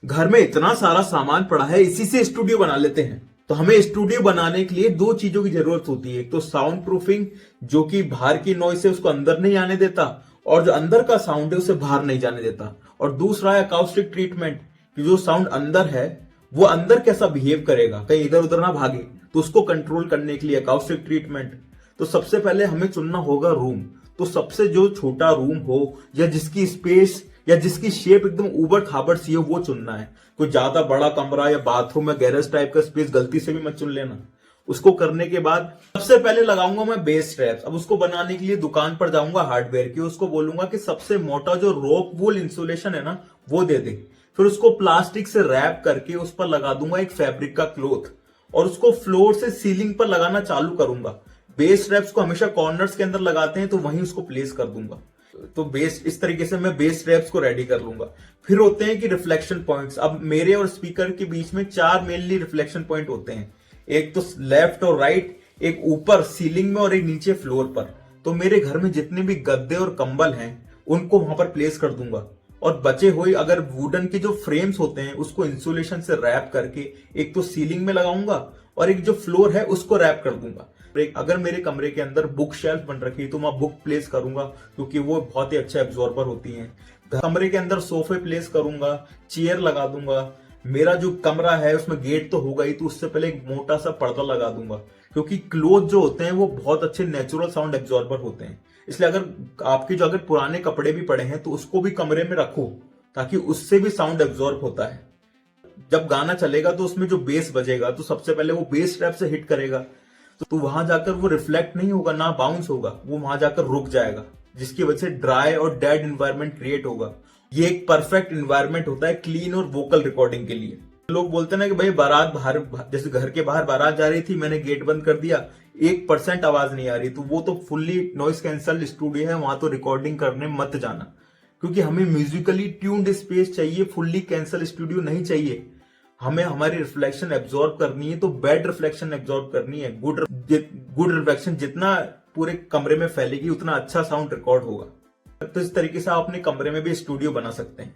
घर में इतना सारा सामान पड़ा है, इसी से स्टूडियो बना लेते हैं। तो हमें स्टूडियो बनाने के लिए दो चीजों की जरूरत होती है। एक तो साउंड प्रूफिंग, जो कि बाहर की नॉइस है उसको अंदर नहीं आने देता, और जो अंदर का साउंड है उसे बाहर नहीं जाने देता। और दूसरा है अकाउस्टिक ट्रीटमेंट, कि जो साउंड अंदर है वो अंदर कैसा बिहेव करेगा, कहीं इधर उधर ना भागे, तो उसको कंट्रोल करने के लिए अकाउस्टिक ट्रीटमेंट। तो सबसे पहले हमें चुनना होगा रूम। तो सबसे जो छोटा रूम हो, या जिसकी स्पेस या जिसकी शेप एकदम ऊबड़ खाबड़ सी हो, वो चुनना है। कोई ज्यादा बड़ा कमरा या बाथरूम या गैरेज टाइप का स्पेस गलती से भी मत चुन लेना। उसको करने के बाद सबसे पहले लगाऊंगा मैं बेस स्ट्रैप्स। अब उसको बनाने के लिए दुकान पर जाऊंगा हार्डवेयर की, उसको बोलूंगा कि सबसे मोटा जो रोप वूल इंसुलेशन है ना, वो दे दे। फिर उसको प्लास्टिक से रैप करके उस पर लगा दूंगा एक फैब्रिक का क्लोथ, और उसको फ्लोर से सीलिंग पर लगाना चालू करूंगा। बेस स्ट्रैप्स को हमेशा कॉर्नर्स के अंदर लगाते हैं, तो वहीं उसको प्लेस कर दूंगा। तो बेस इस तरीके से मैं बेस स्ट्रैप्स को रेडी कर लूंगा। फिर होते हैं कि रिफ्लेक्शन पॉइंट्स। अब मेरे और स्पीकर के बीच में 4 मेनली रिफ्लेक्शन पॉइंट होते हैं। एक तो लेफ्ट और राइट, एक ऊपर सीलिंग में, और एक नीचे फ्लोर पर। तो मेरे घर में जितने भी गद्दे और कंबल हैं उनको वहां पर प्लेस कर दूंगा। और बचे हुए अगर वुडन के जो फ्रेम्स होते हैं उसको इंसुलेशन से रैप करके एक तो सीलिंग में लगाऊंगा, और एक जो फ्लोर है उसको रैप कर दूंगा। अगर मेरे कमरे के अंदर बुक शेल्फ बन रखी है तो मैं बुक प्लेस करूंगा, क्योंकि वो बहुत ही अच्छा एब्जॉर्बर होती हैं। कमरे के अंदर सोफे प्लेस करूंगा, चेयर लगा दूंगा। मेरा जो कमरा है उसमें गेट तो होगा ही, तो उससे पहले एक मोटा सा पर्दा लगा दूंगा, क्योंकि क्लोथ जो होते हैं वो बहुत अच्छे नेचुरल साउंड एब्जॉर्बर होते हैं। इसलिए अगर आपके जो अगर पुराने कपड़े भी पड़े हैं तो उसको भी कमरे में रखो, ताकि उससे भी साउंड एब्जॉर्ब होता है। जब गाना चलेगा तो उसमें जो बेस बजेगा तो सबसे पहले वो बेस स्ट्रैप से हिट करेगा, तो वहां जाकर वो रिफ्लेक्ट नहीं होगा, ना बाउंस होगा, वो वहां जाकर रुक जाएगा, जिसकी वजह से ड्राई और डेड इन्वायरमेंट क्रिएट होगा। ये एक परफेक्ट इन्वायरमेंट होता है क्लीन और वोकल रिकॉर्डिंग के लिए। लोग बोलते हैं ना कि भाई बारात बाहर, जैसे घर के बाहर बारात जा रही थी, मैंने गेट बंद कर दिया, 1% आवाज नहीं आ रही, तो वो तो फुल्ली नॉइस कैंसल स्टूडियो है, वहां तो रिकॉर्डिंग करने मत जाना। क्योंकि हमें म्यूजिकली ट्यून्ड स्पेस चाहिए, फुल्ली कैंसल स्टूडियो नहीं चाहिए। हमें हमारी रिफ्लेक्शन एब्जॉर्ब करनी है, तो बेड रिफ्लेक्शन एब्जॉर्ब करनी है। गुड रिफ्लेक्शन जितना पूरे कमरे में फैलेगी उतना अच्छा साउंड रिकॉर्ड होगा। तो इस तरीके से आप अपने कमरे में भी स्टूडियो बना सकते हैं।